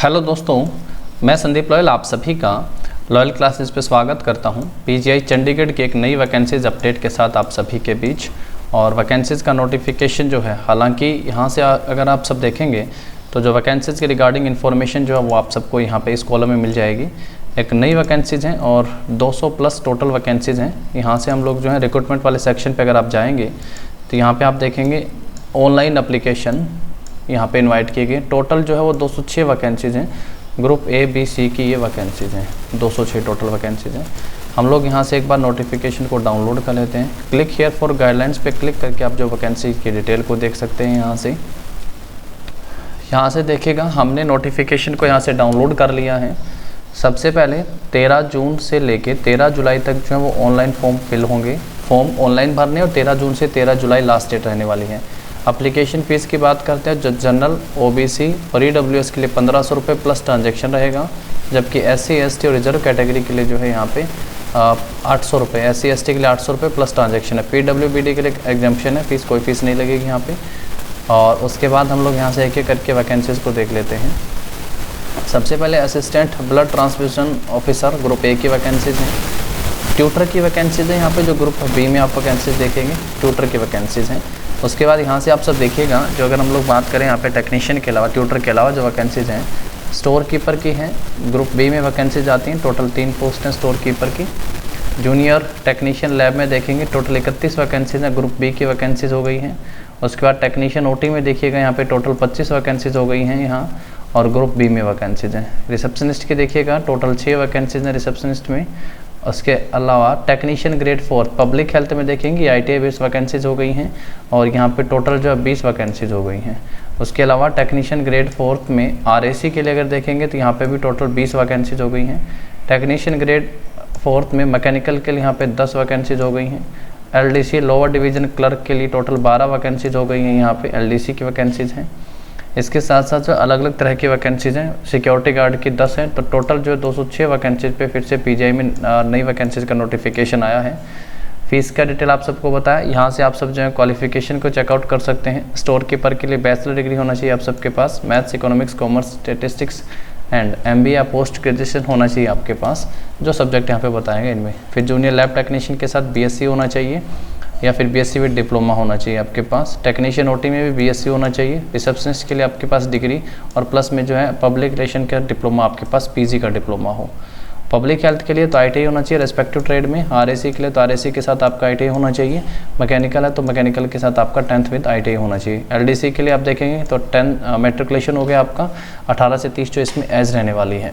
Hello दोस्तों, मैं Sandeep loyal आप सभी का लॉयल क्लासेस पे स्वागत करता हूं। पीजीआई चंडीगढ़ की एक नई वैकेंसीज अपडेट के साथ आप सभी के बीच। और वैकेंसीज़ का नोटिफिकेशन जो है, हालांकि यहां से अगर आप सब देखेंगे तो जो वैकेंसीज़ के रिगार्डिंग इन्फॉर्मेशन जो है वो आप सबको यहां पे इस कॉलम में मिल जाएगी। एक नई वैकेंसीज़ हैं और 200 प्लस टोटल वैकेंसीज़ हैं। यहाँ से हम लोग जो है रिक्रूटमेंट वाले सेक्शन पर अगर आप जाएँगे तो यहाँ पर आप देखेंगे ऑनलाइन अप्लीकेशन यहाँ पे इनवाइट किए गए। टोटल जो है वो 206 वैकेंसीज़ हैं। ग्रुप ए बी सी की ये वैकेंसीज़ हैं, 206 टोटल वैकेंसीज़ हैं। हम लोग यहाँ से एक बार नोटिफिकेशन को डाउनलोड कर लेते हैं। क्लिक हियर फॉर गाइडलाइंस पे क्लिक करके आप जो वैकेंसी की डिटेल को देख सकते हैं। यहाँ से देखिएगा, हमने नोटिफिकेशन को यहाँ से डाउनलोड कर लिया है। सबसे पहले 13 जून से लेके 13 जुलाई तक जो है वो ऑनलाइन फॉर्म फिल होंगे। फॉर्म ऑनलाइन भरने और 13 जून से 13 जुलाई लास्ट डेट रहने वाली है। एप्लीकेशन फ़ीस की बात करते हैं, जो जनरल ओबीसी और ईडब्ल्यूएस के लिए 1500 रुपये प्लस ट्रांजैक्शन रहेगा, जबकि एससी एसटी और रिजर्व कैटेगरी के लिए जो है यहाँ पे 800 रुपये, एससी एसटी के लिए 800 रुपये प्लस ट्रांजैक्शन है। पीडब्ल्यूबीडी के लिए एग्जाम्पशन है, फीस कोई फीस नहीं लगेगी यहाँ पे। और उसके बाद हम लोग यहाँ से एक एक करके वैकेंसीज़ को देख लेते हैं। सबसे पहले assistant blood transfusion officer group A की वैकेंसीज़ हैं। ट्यूटर की वैकेंसीज़ हैं यहाँ पे, जो ग्रुप बी में आप वैकेंसीज देखेंगे ट्यूटर की वैकेंसीज़ हैं। उसके बाद यहाँ से आप सब देखिएगा, जो अगर हम लोग बात करें यहाँ पे टेक्नीशियन के अलावा, ट्यूटर के अलावा जो वैकेंसीज़ हैं, स्टोर कीपर की हैं। ग्रुप बी में वैकेंसीज आती हैं, टोटल 3 पोस्ट हैं स्टोर कीपर की। जूनियर टेक्नीशियन लैब में देखेंगे टोटल 31 वैकेंसीज़ हैं, ग्रुप बी की वैकेंसीज़ हो गई हैं। उसके बाद टेक्नीशियन ओटी में देखिएगा, यहाँ पे टोटल 25 वैकेंसीज़ हो गई हैं यहाँ, और ग्रुप बी में वैकेंसीज़ हैं। रिसेप्शनिस्ट की देखिएगा टोटल 6 वैकेंसीज़ हैं रिसेप्शनिस्ट में। उसके अलावा टेक्नीशियन ग्रेड 4 पब्लिक हेल्थ में देखेंगे ITI बेस्ड वैकेंसीज हो गई हैं, और यहाँ पे टोटल जो है 20 वैकेंसीज हो गई हैं। उसके अलावा टेक्नीशियन ग्रेड 4 में RAC के लिए अगर देखेंगे तो यहाँ पे भी टोटल 20 वैकेंसीज हो गई हैं। टेक्नीशियन ग्रेड 4 में मैकेनिकल के लिए यहाँ पे 10 वैकेंसीज हो गई हैं। LDC लोअर डिवीज़न क्लर्क के लिए टोटल 12 वैकेंसीज हो गई हैं, यहाँ पे LDC की वैकेंसीज हैं। इसके साथ साथ जो अलग अलग तरह की वैकेंसीज़ हैं, सिक्योरिटी गार्ड की 10 हैं। तो टोटल जो है 206 वैकेंसीज पे फिर से पीजीआई में नई वैकेंसीज का नोटिफिकेशन आया है। फीस का डिटेल आप सबको बताया। यहाँ से आप सब जो है क्वालिफिकेशन को चेकआउट कर सकते हैं। स्टोर कीपर के लिए बैचलर डिग्री होना चाहिए आप सबके पास, maths economics commerce statistics and MBA या पोस्ट ग्रेजुएशन होना चाहिए आपके पास, जो सब्जेक्ट यहाँ पे बताएंगे इनमें। फिर जूनियर लैब टेक्नीशियन के साथ BSc होना चाहिए, या फिर BSc विद डिप्लोमा होना चाहिए आपके पास। टेक्नीशियन OT में भी BSc होना चाहिए। रिसेप्शनिस्ट के लिए आपके पास डिग्री, और प्लस में जो है पब्लिक रिलेशन का डिप्लोमा आपके पास PG का डिप्लोमा हो। पब्लिक हेल्थ के लिए तो ITI होना चाहिए रेस्पेक्टिव ट्रेड में। RAC के लिए तो RAC के साथ आपका ITI होना चाहिए। मैकेनिकल है तो मैकेनिकल के साथ आपका 10th विद ITI होना चाहिए। LDC के लिए आप देखेंगे तो 10 मेट्रिकुलेशन हो गया आपका, 18 से 30 जो इसमें एज रहने वाली है।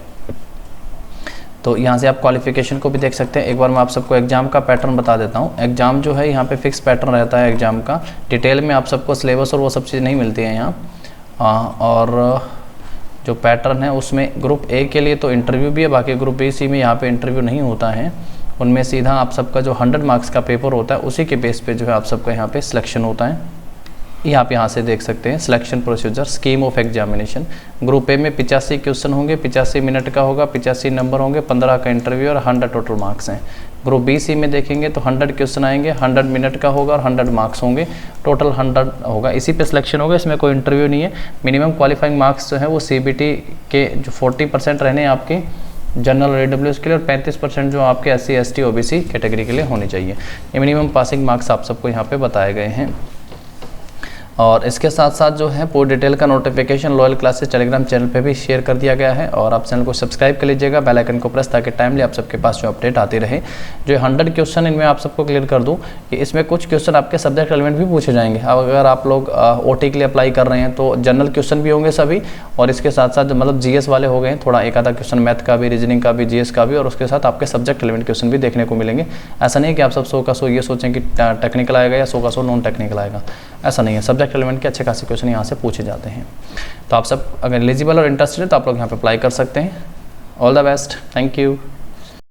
तो यहाँ से आप क्वालिफिकेशन को भी देख सकते हैं। एक बार मैं आप सबको एग्जाम का पैटर्न बता देता हूँ। एग्जाम जो है यहाँ पे फिक्स पैटर्न रहता है एग्जाम का। डिटेल में आप सबको सिलेबस और वो सब चीज़ नहीं मिलती है यहाँ। और जो पैटर्न है उसमें ग्रुप ए के लिए तो इंटरव्यू भी है, बाकी ग्रुप बी सी में यहाँ पे इंटरव्यू नहीं होता है। उनमें सीधा आप सबका जो 100 मार्क्स का पेपर होता है उसी के बेस पे जो है आप सबका यहाँ पे सिलेक्शन होता है। ये आप यहाँ से देख सकते हैं selection procedure, scheme of examination. Group A में 85 क्वेश्चन होंगे, 85 मिनट का होगा, 85 नंबर होंगे, 15 का इंटरव्यू और 100 टोटल मार्क्स हैं। ग्रुप बी सी में देखेंगे तो 100 क्वेश्चन आएंगे, 100 मिनट का होगा और 100 मार्क्स होंगे, टोटल 100 होगा। इसी पे सिलेक्शन होगा, इसमें कोई इंटरव्यू नहीं है। मिनिमम क्वालिफाइंग मार्क्स जो है वो CBT के जो 40% रहने हैं आपके जनरल AWS के लिए, और 35% जो आपके SC ST OBC कैटेगरी के लिए होनी चाहिए। ये मिनिमम पासिंग मार्क्स आप सबको यहाँ पे बताए गए हैं। और इसके साथ साथ जो है पूरी डिटेल का notification loyal classes Telegram channel पे भी शेयर कर दिया गया है, और आप चैनल को सब्सक्राइब कर लीजिएगा, बेल आइकन को प्रेस, ताकि टाइमली आप सबके पास जो अपडेट आती रहे। जो 100 क्वेश्चन इनमें आप सबको क्लियर कर दूं कि इसमें कुछ क्वेश्चन आपके सब्जेक्ट एलिमेंट भी पूछे जाएंगे। अब अगर आप लोग OT के लिए अप्लाई कर रहे हैं तो जनरल क्वेश्चन भी होंगे सभी, और इसके साथ साथ मतलब GS वाले हो गए, थोड़ा एक आधा क्वेश्चन मैथ का भी, रीजनिंग का भी, GS का भी, और उसके साथ आपके सब्जेक्ट एलिमेंट क्वेश्चन भी देखने को मिलेंगे। ऐसा नहीं कि आप सब 100 का 100 ये सोचें कि टेक्निकल आएगा या 100 का 100 नॉन टेक्निकल आएगा, ऐसा नहीं है। सब्जेक्ट एलिमेंट के अच्छे खासे क्वेश्चन यहाँ से पूछे जाते हैं। तो आप सब अगर एलिजिबल और इंटरेस्टेड है तो आप लोग यहाँ पे अप्लाई कर सकते हैं। All the best, thank you.